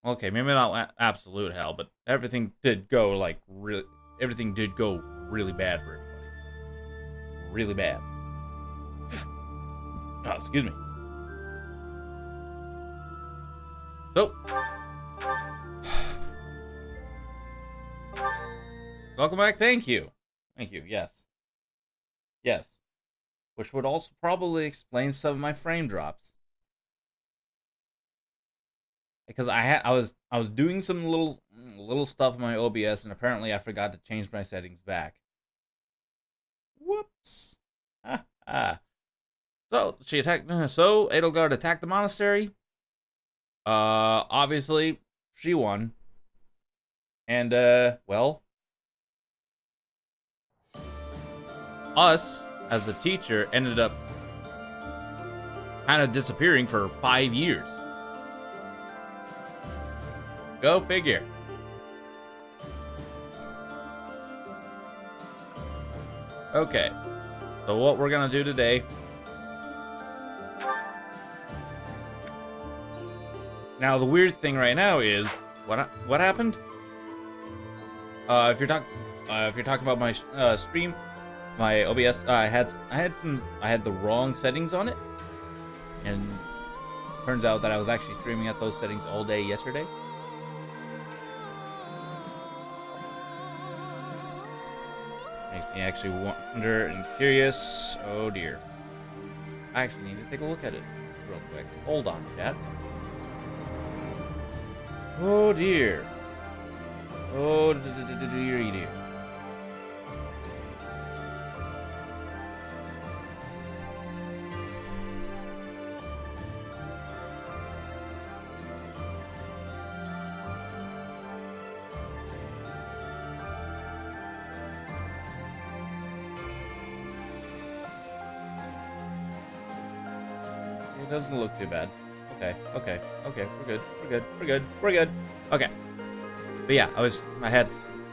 Okay, maybe not absolute hell, but everything did go like everything did go really bad for everybody. Really bad. Oh, excuse me. So, welcome back. Thank you. Thank you. Yes. Yes. Which would also probably explain some of my frame drops. Because I was doing some little stuff in my OBS, and apparently I forgot to change my settings back. Whoops. So she attacked. So Edelgard attacked the monastery. Obviously she won, and well, us as a teacher ended up kind of disappearing for 5 years. Go figure. Okay, so what we're gonna do today. Now the weird thing right now is what happened. If you're talking about my stream, my OBS, I had the wrong settings on it, and turns out that I was actually streaming at those settings all day yesterday. Makes me actually wonder and curious. Oh dear. I actually need to take a look at it real quick. Hold on, chat. Oh dear. Oh dear. It doesn't look too bad. Okay, we're good. Okay. But yeah, I had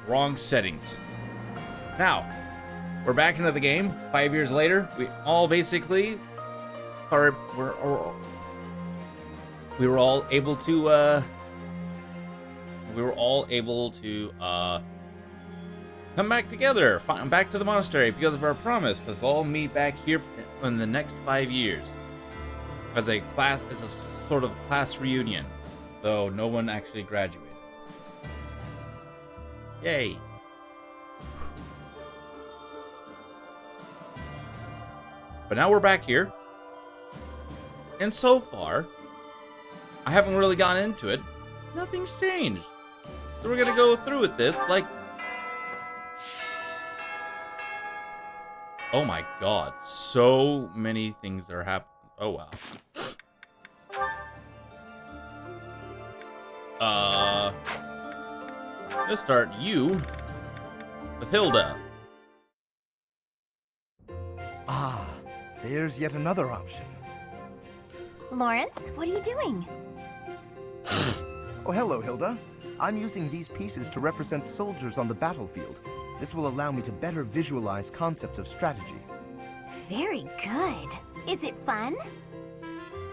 wrong settings. Now, we're back into the game 5 years later. We all basically we were all able to come back together, back to the monastery because of our promise. Let's all meet back here in the next 5 years. As a sort of class reunion, though no one actually graduated. Yay! But now we're back here, and so far, I haven't really gotten into it. Nothing's changed, so we're gonna go through with this like. Oh my God! So many things are happening. Oh wow. Let's start you with Hilda. Ah, there's yet another option. Lawrence, what are you doing? Oh, hello, Hilda. I'm using these pieces to represent soldiers on the battlefield. This will allow me to better visualize concepts of strategy. Very good. Is it fun?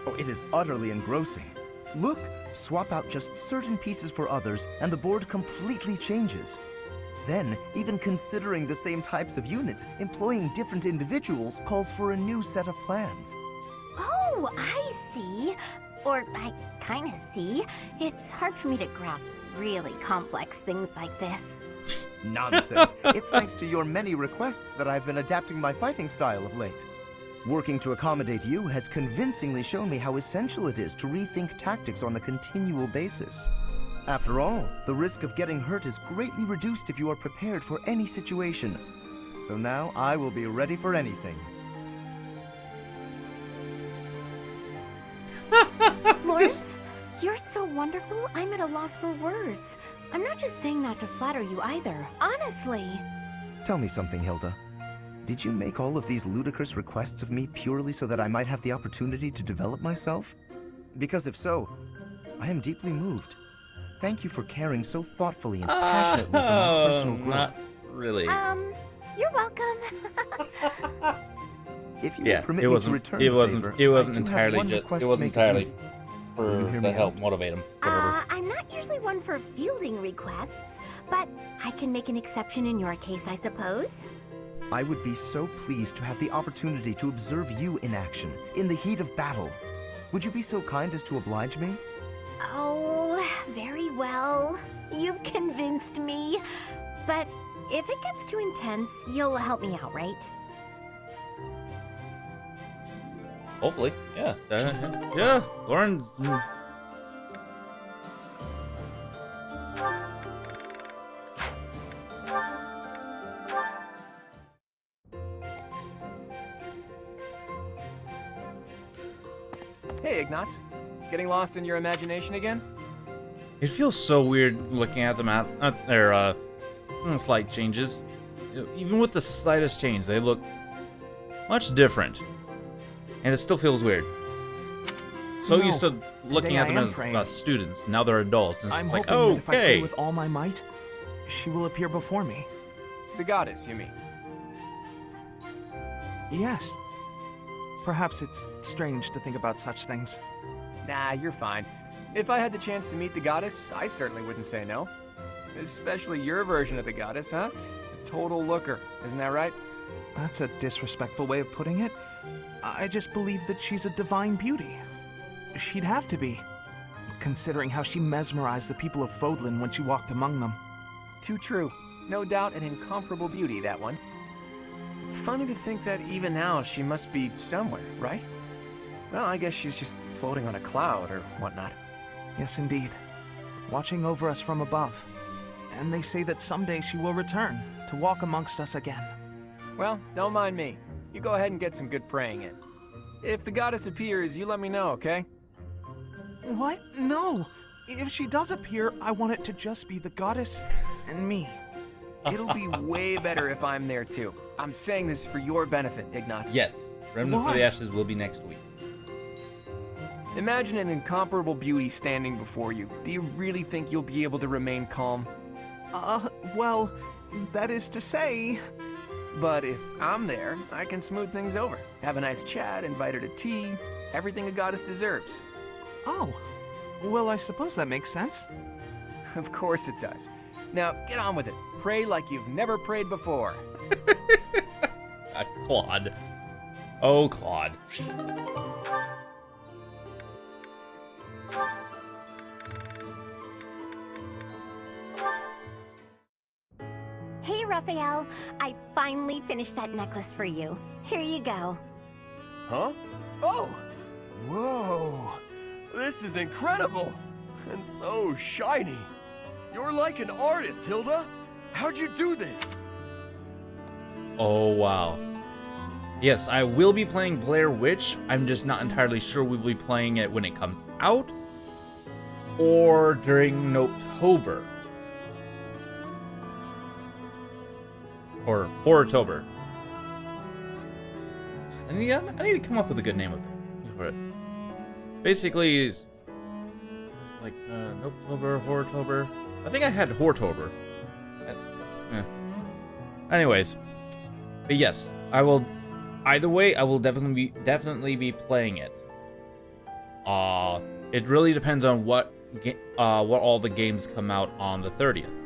Oh, it is utterly engrossing. Look, swap out just certain pieces for others, and the board completely changes. Then, even considering the same types of units, employing different individuals calls for a new set of plans. Oh, I see. Or I kind of see. It's hard for me to grasp really complex things like this. Nonsense. It's thanks to your many requests that I've been adapting my fighting style of late. Working to accommodate you has convincingly shown me how essential it is to rethink tactics on a continual basis. After all, the risk of getting hurt is greatly reduced if you are prepared for any situation. So now I will be ready for anything. Lawrence, you're so wonderful, I'm at a loss for words. I'm not just saying that to flatter you either, honestly. Tell me something, Hilda. Did you make all of these ludicrous requests of me purely so that I might have the opportunity to develop myself? Because if so, I am deeply moved. Thank you for caring so thoughtfully and passionately for my personal growth. Not really. You're welcome. If you would permit me to return it the wasn't favor, it wasn't I do have entirely one just request it to wasn't make of entirely you. Will you hear to me help out? motivate him. I'm not usually one for fielding requests, but I can make an exception in your case, I suppose. I would be so pleased to have the opportunity to observe you in action, in the heat of battle. Would you be so kind as to oblige me? Oh, very well. You've convinced me. But if it gets too intense, you'll help me out, right? Hopefully, yeah. Yeah, Lauren's. Hey, Ignatz. Getting lost in your imagination again? It feels so weird looking at them at their slight changes. Even with the slightest change, they look much different, and it still feels weird. So No, used to looking today at them I am as praying. students. Now they're adults. And I'm it's like, hoping that if I pray okay. with all my might, she will appear before me. The goddess, you mean? Yes. Perhaps it's strange to think about such things. Nah, you're fine. If I had the chance to meet the goddess, I certainly wouldn't say no. Especially your version of the goddess, huh? A total looker, isn't that right? That's a disrespectful way of putting it. I just believe that she's a divine beauty. She'd have to be, considering how she mesmerized the people of Fodlan when she walked among them. Too true. No doubt an incomparable beauty, that one. Funny to think that even now she must be somewhere, right? Well, I guess she's just floating on a cloud or whatnot. Yes, indeed. Watching over us from above. And they say that someday she will return to walk amongst us again. Well, don't mind me. You go ahead and get some good praying in. If the goddess appears, you let me know, okay? What? No! If she does appear, I want it to just be the goddess and me. It'll be way better if I'm there too. I'm saying this for your benefit, Ignatz. Yes, Remnant for Why? the Ashes will be next week. Imagine an incomparable beauty standing before you. Do you really think you'll be able to remain calm? Well, that is to say... But if I'm there, I can smooth things over. Have a nice chat, invite her to tea. Everything a goddess deserves. Oh, well, I suppose that makes sense. Of course it does. Now, get on with it. Pray like you've never prayed before. Claude. Oh, Claude. Hey, Raphael. I finally finished that necklace for you. Here you go. Huh? Oh! Whoa! This is incredible! And so shiny! You're like an artist, Hilda! How'd you do this? Oh, wow. Yes, I will be playing Blair Witch. I'm just not entirely sure we'll be playing it when it comes out or during Nopetober. Or Horrortober. I need to come up with a good name for it. Basically, it's like Nopetober, Horrortober. I think I had Horrortober. Anyways, but yes, I will. Either way, I will definitely be playing it. It really depends on what all the games come out on the 30th.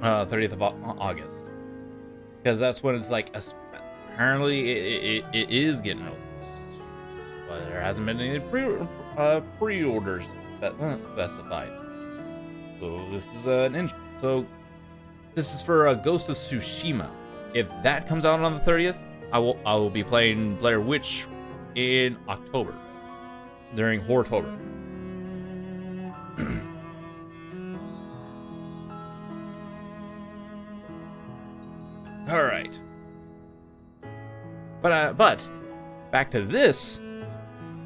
30th of August, because that's when it's like apparently it is getting released, but there hasn't been any pre-orders specified. So this is this is for Ghost of Tsushima. If that comes out on the 30th, I will be playing Blair Witch in October during Horrortober. All right. But back to this.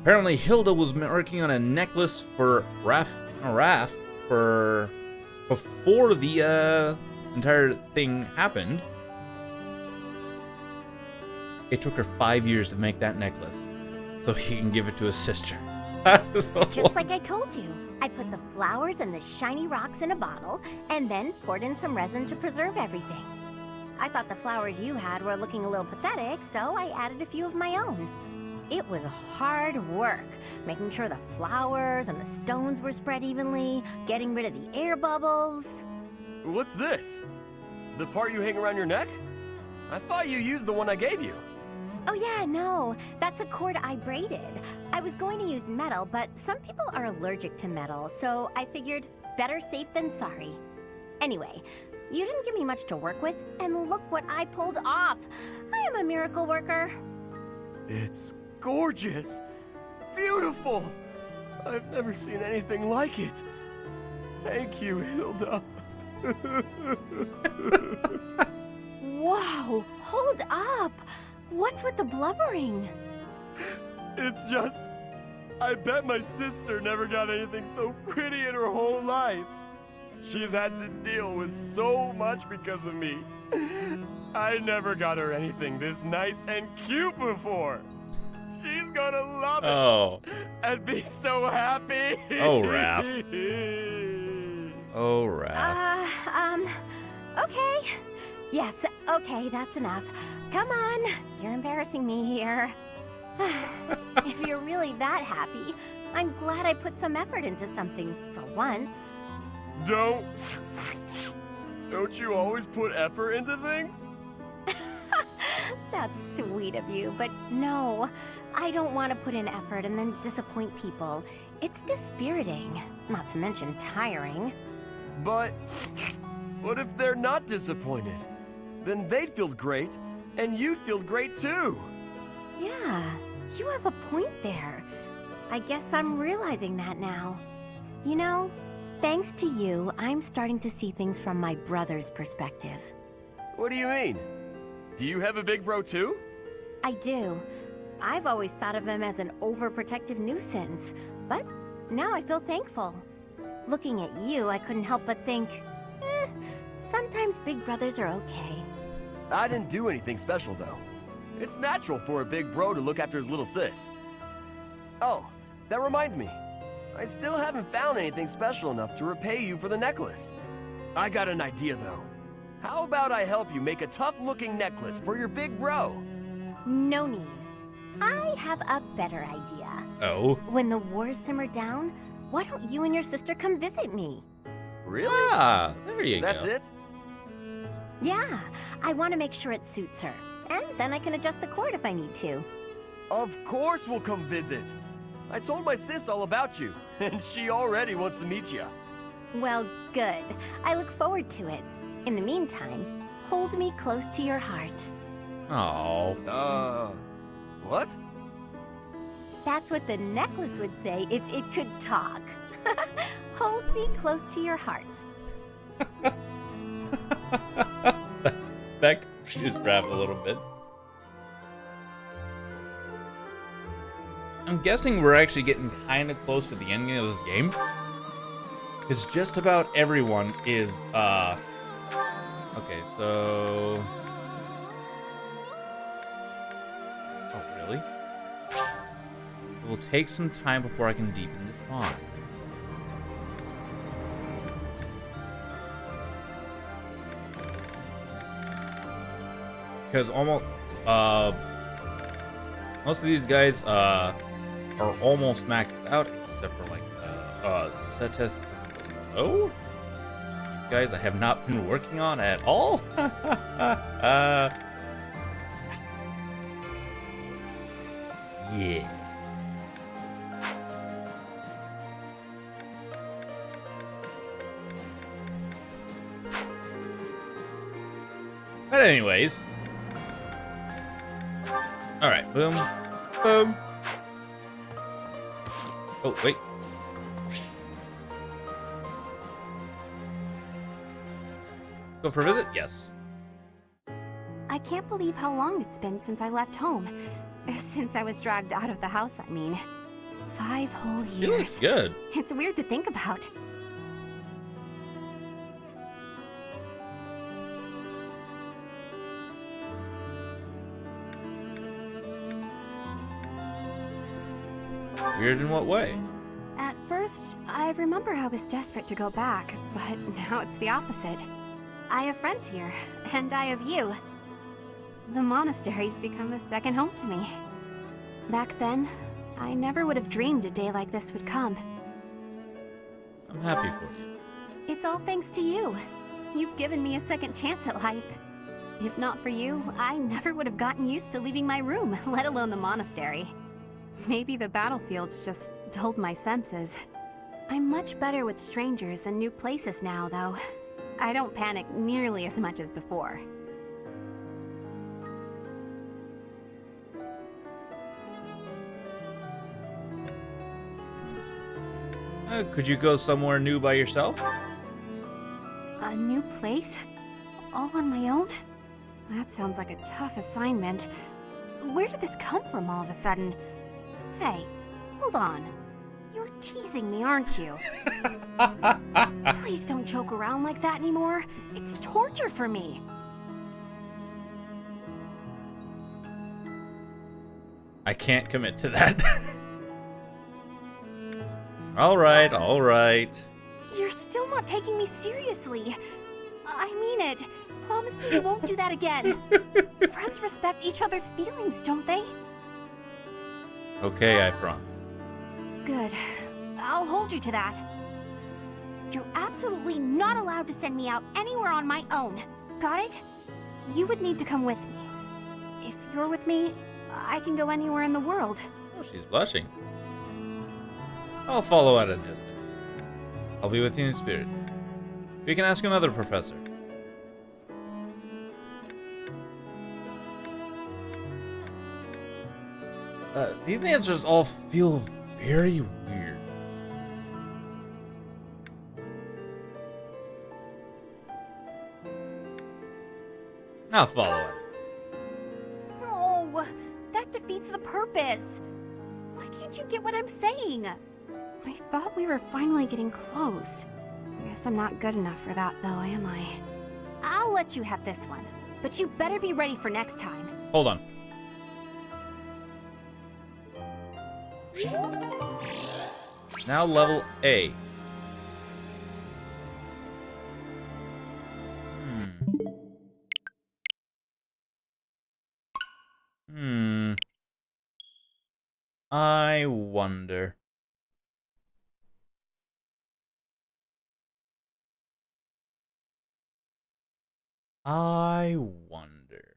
Apparently, Hilda was working on a necklace for Raph for before the entire thing happened. It took her 5 years to make that necklace, so he can give it to his sister. Just like I told you. I put the flowers and the shiny rocks in a bottle, and then poured in some resin to preserve everything. I thought the flowers you had were looking a little pathetic, so I added a few of my own. It was hard work, making sure the flowers and the stones were spread evenly, getting rid of the air bubbles. What's this? The part you hang around your neck? I thought you used the one I gave you. Oh yeah, no, that's a cord I braided. I was going to use metal, but some people are allergic to metal, so I figured better safe than sorry. Anyway, you didn't give me much to work with, and look what I pulled off. I am a miracle worker. It's gorgeous. Beautiful. I've never seen anything like it. Thank you, Hilda. Whoa, hold up. What's with the blubbering? It's just... I bet my sister never got anything so pretty in her whole life. She's had to deal with so much because of me. I never got her anything this nice and cute before. She's gonna love it. Oh. And be so happy. Oh, Raph. Oh, Raph. Okay. Yes, okay, that's enough. Come on, you're embarrassing me here. If you're really that happy, I'm glad I put some effort into something for once. Don't you always put effort into things? That's sweet of you, but no, I don't want to put in effort and then disappoint people. It's dispiriting, not to mention tiring. But what if they're not disappointed? Then they'd feel great, and you'd feel great too. Yeah, you have a point there. I guess I'm realizing that now. You know, thanks to you, I'm starting to see things from my brother's perspective. What do you mean? Do you have a big bro too? I do. I've always thought of him as an overprotective nuisance, but now I feel thankful. Looking at you, I couldn't help but think, sometimes big brothers are okay. I didn't do anything special though. It's natural for a big bro to look after his little sis. Oh, that reminds me. I still haven't found anything special enough to repay you for the necklace. I got an idea though. How about I help you make a tough-looking necklace for your big bro? No need. I have a better idea. Oh. When the wars simmer down, why don't you and your sister come visit me? Really? Ah, there you go. That's it? Yeah, I want to make sure it suits her. And then I can adjust the cord if I need to. Of course we'll come visit. I told my sis all about you, and she already wants to meet you. Well, good. I look forward to it. In the meantime, hold me close to your heart. Oh. What? That's what the necklace would say if it could talk. Hold me close to your heart. That confused Raph a little bit. I'm guessing we're actually getting kind of close to the ending of this game. Because just about everyone is, okay, so... Oh, really? It will take some time before I can deepen this bond. Because almost, most of these guys, are almost maxed out, except for, like, Seteth. Oh? Guys I have not been working on at all? Yeah. But anyways. Alright, boom. Boom. Oh, wait. Go for a visit? Yes. I can't believe how long it's been since I left home. Since I was dragged out of the house, I mean. 5 whole He looks years. good. It's weird to think about. Weird in what way? At first, I remember I was desperate to go back, but now it's the opposite. I have friends here, and I have you. The monastery's become a second home to me. Back then, I never would have dreamed a day like this would come. I'm happy for you. It's all thanks to you. You've given me a second chance at life. If not for you, I never would have gotten used to leaving my room, let alone the monastery. Maybe the battlefields just dulled my senses. I'm much better with strangers and new places now, though. I don't panic nearly as much as before. Could you go somewhere new by yourself? A new place? All on my own? That sounds like a tough assignment. Where did this come from all of a sudden? Hey, hold on. You're teasing me, aren't you? Please don't joke around like that anymore. It's torture for me. I can't commit to that. All right. You're still not taking me seriously. I mean it. Promise me you won't do that again. Friends respect each other's feelings, don't they? Okay, I promise. Good. I'll hold you to that. You're absolutely not allowed to send me out anywhere on my own. Got it? You would need to come with me. If you're with me, I can go anywhere in the world. Oh, she's blushing. I'll follow at a distance. I'll be with you in spirit. We can ask another professor. These answers all feel very weird. I'll follow it. No, that defeats the purpose. Why can't you get what I'm saying? I thought we were finally getting close. Guess I'm not good enough for that, though, am I? I'll let you have this one, but you better be ready for next time. Hold on. Now level A. I wonder. I wonder.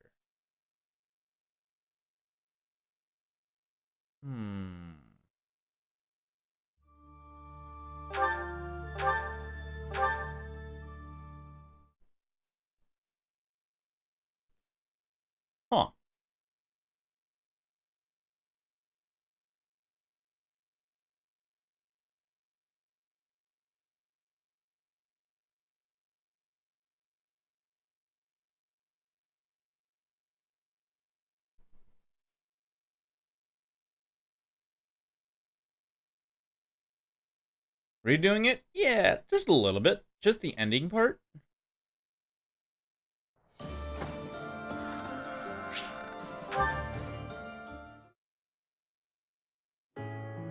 Huh. Redoing it? Yeah, just a little bit. Just the ending part.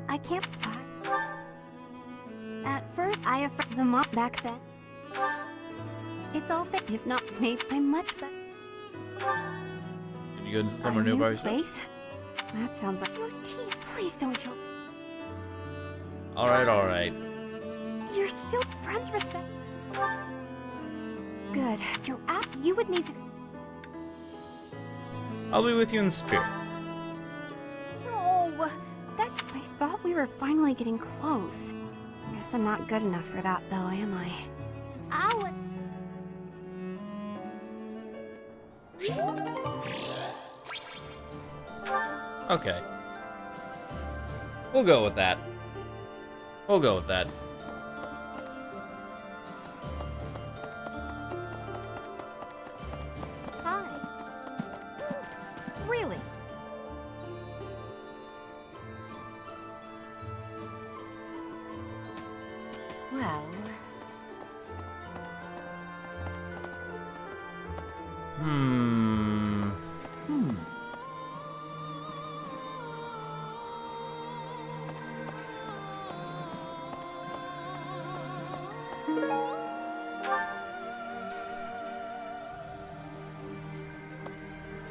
I can't fight. At first, I have the mom back then. It's all fake. If not, maybe I'm much better. Did you go somewhere new by yourself? Place? That sounds like your teeth. Please don't joke. All right. You're still friends respect. Good. You're up. You would need to. I'll be with you in spirit. No, that. I thought we were finally getting close. Guess I'm not good enough for that, though, am I? I'll. Okay. We'll go with that. Hi. Really? Well...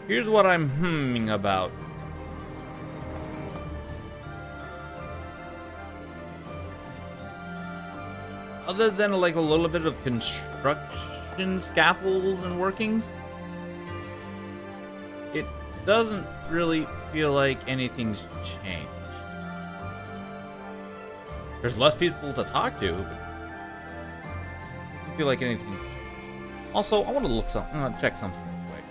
Here's what I'm about. other than like a little bit of construction scaffolds and workings, it doesn't really feel like anything's changed. There's less people to talk to, but I don't feel like anything's changed. Also, I want to check something real quick.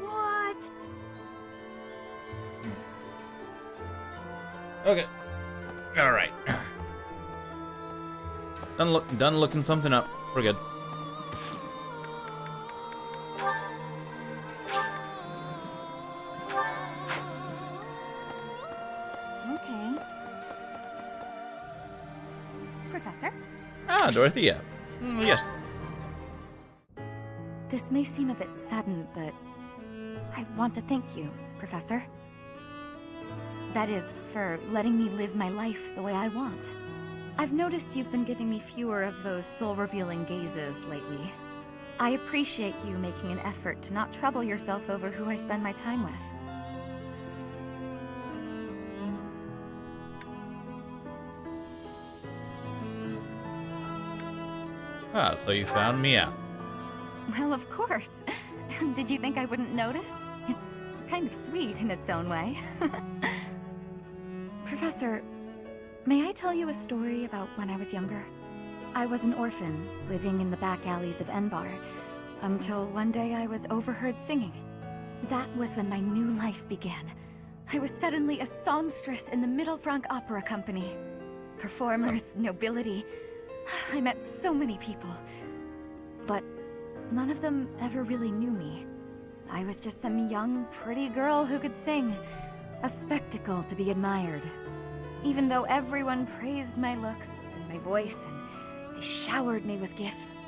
What? Okay. All right. Done looking something up. We're good. Okay. Professor? Ah, Dorothea. Yes. This may seem a bit sudden, but I want to thank you, Professor. That is, for letting me live my life the way I want. I've noticed you've been giving me fewer of those soul-revealing gazes lately. I appreciate you making an effort to not trouble yourself over who I spend my time with. Ah, so you found me out. Well, of course. Did you think I wouldn't notice? It's kind of sweet in its own way. Professor, may I tell you a story about when I was younger? I was an orphan, living in the back alleys of Enbar, until one day I was overheard singing. That was when my new life began. I was suddenly a songstress in the Mittelfranc Opera Company. Performers, nobility. I met so many people. But none of them ever really knew me. I was just some young, pretty girl who could sing. A spectacle to be admired. Even though everyone praised my looks and my voice and they showered me with gifts,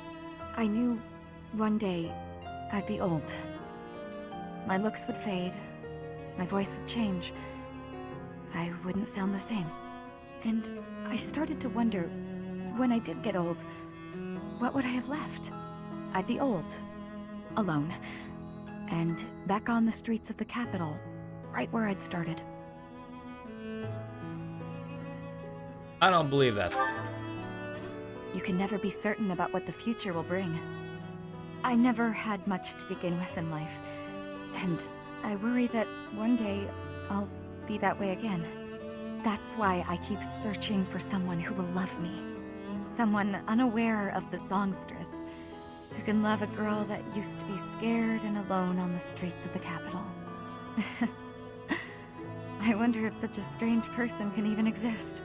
I knew one day I'd be old. My looks would fade, my voice would change. I wouldn't sound the same. And I started to wonder, when I did get old, what would I have left? I'd be old, alone, and back on the streets of the capital, right where I'd started. I don't believe that. You can never be certain about what the future will bring. I never had much to begin with in life, and I worry that one day I'll be that way again. That's why I keep searching for someone who will love me. Someone unaware of the songstress, who can love a girl that used to be scared and alone on the streets of the capital. I wonder if such a strange person can even exist.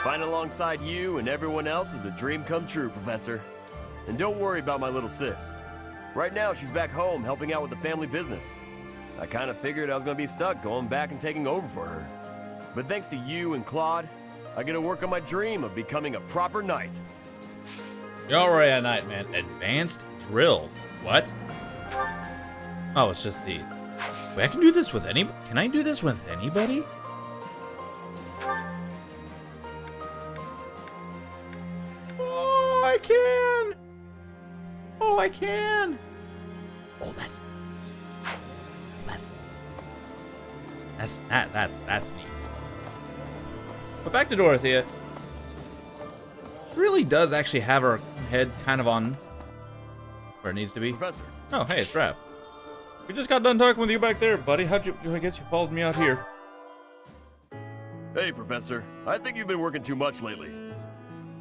Fighting alongside you and everyone else is a dream come true, Professor. And don't worry about my little sis. Right now, she's back home helping out with the family business. I kind of figured I was going to be stuck going back and taking over for her. But thanks to you and Claude, I get to work on my dream of becoming a proper knight. You're already a knight, man. Advanced drills. What? Oh, it's just these. Wait, I can do this with any. Can I do this with anybody? Oh, I can. Oh, I can. Oh, that's neat. But back to Dorothea. She really does actually have her head kind of on where it needs to be. Professor. Oh, hey, it's Raph. We just got done talking with you back there, buddy. I guess you followed me out here. Hey, Professor. I think you've been working too much lately.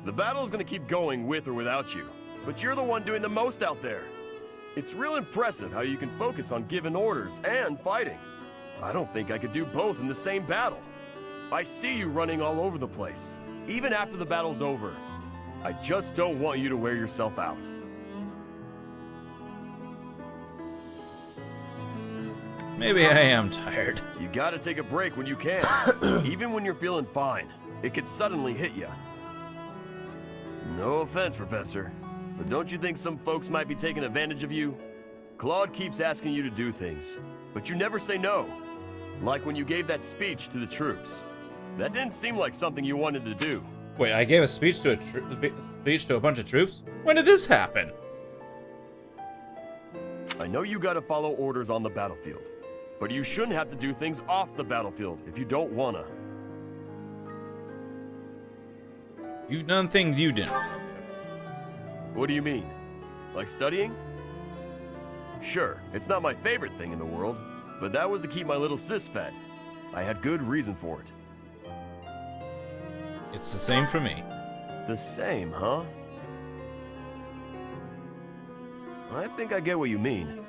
The battle's gonna keep going with or without you, but you're the one doing the most out there. It's real impressive how you can focus on giving orders and fighting. I don't think I could do both in the same battle. I see you running all over the place, even after the battle's over. I just don't want you to wear yourself out. Maybe I am tired. You gotta take a break when you can, even when you're feeling fine. It could suddenly hit you. No offense, Professor, but don't you think some folks might be taking advantage of you? Claude keeps asking you to do things, but you never say no. Like when you gave that speech to the troops. That didn't seem like something you wanted to do. Wait, I gave a speech to a bunch of troops? When did this happen? I know you gotta follow orders on the battlefield, but you shouldn't have to do things off the battlefield if you don't wanna. You've done things you didn't. What do you mean? Like studying? Sure, it's not my favorite thing in the world, but that was to keep my little sis fed. I had good reason for it. It's the same for me. The same, huh? I think I get what you mean.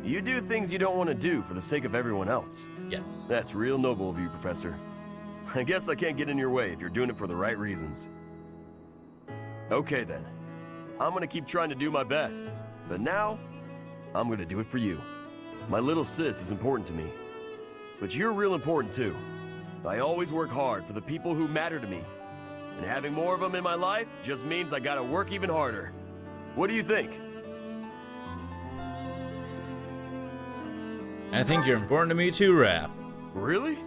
You do things you don't want to do for the sake of everyone else. Yes. That's real noble of you, Professor. I guess I can't get in your way if you're doing it for the right reasons. Okay then. I'm gonna keep trying to do my best. But now, I'm gonna do it for you. My little sis is important to me. But you're real important too. I always work hard for the people who matter to me. And having more of them in my life just means I gotta work even harder. What do you think? I think you're important to me too, Raph. Really?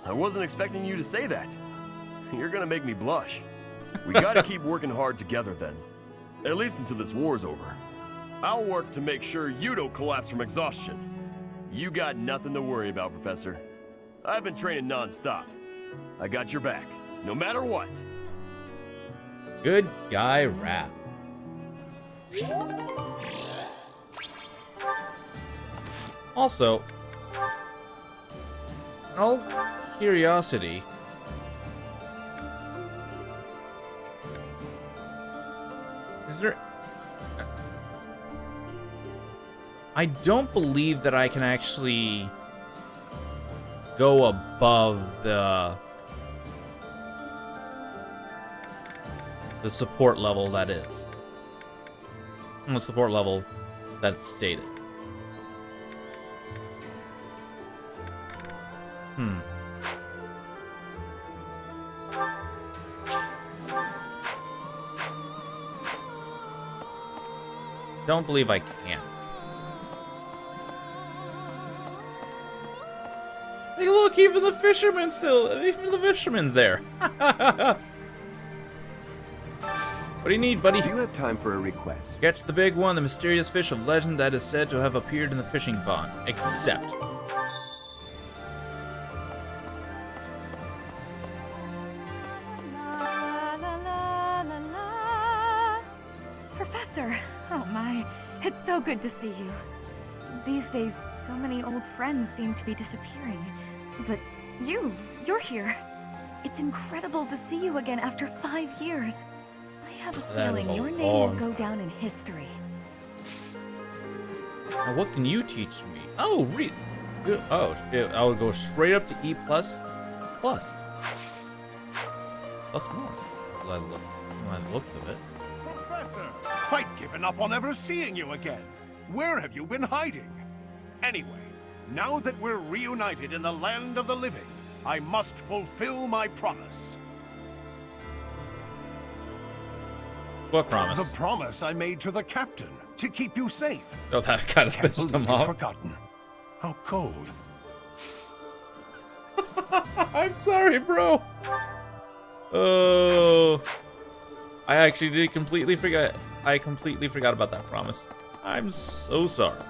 I wasn't expecting you to say that. You're gonna make me blush. We gotta keep working hard together then. At least until this war's over. I'll work to make sure you don't collapse from exhaustion. You got nothing to worry about, Professor. I've been training non-stop. I got your back, no matter what. Good guy, Raph. Also, in all curiosity, is there... I don't believe that I can actually go above the support level that is. The support level that's stated. Don't believe I can. Hey, look, even the fisherman's there. What do you need, buddy? Do you have time for a request? Catch the big one, the mysterious fish of legend that is said to have appeared in the fishing pond. Except. Professor! Oh my, it's so good to see you. These days, so many old friends seem to be disappearing. But you're here. It's incredible to see you again after 5 years. I have a feeling your name will go down in history. Now, what can you teach me? Oh, read. Oh, I would go straight up to E++. Plus more. By the look of it. Professor, I'd given up on ever seeing you again. Where have you been hiding? Anyway, now that we're reunited in the land of the living, I must fulfill my promise. What promise? The promise I made to the captain, to keep you safe. Oh, that kind of Can't pissed believe him you've off. forgotten. How cold I'm sorry, bro. Oh, I actually did completely forget. I completely forgot about that promise. I'm so sorry.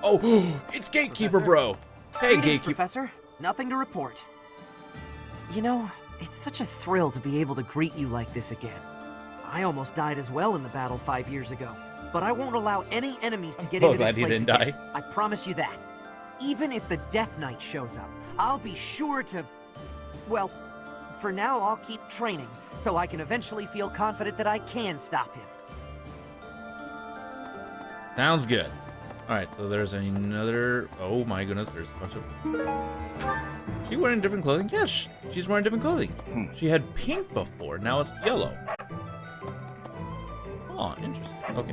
Oh, it's Gatekeeper, bro. Hey, Greetings, Gatekeeper. Professor. Nothing to report. You know, it's such a thrill to be able to greet you like this again. I almost died as well in the battle 5 years ago, but I won't allow any enemies to get Oh, into this glad you place didn't again. die. I promise you that. Even if the Death Knight shows up, I'll be sure to... Well, for now I'll keep training, so I can eventually feel confident that I can stop him. Sounds good. All right, so there's another. Oh my goodness, there's a bunch of. She wearing different clothing? Yes, she's wearing different clothing. She had pink before, now it's yellow. Oh, interesting. Okay.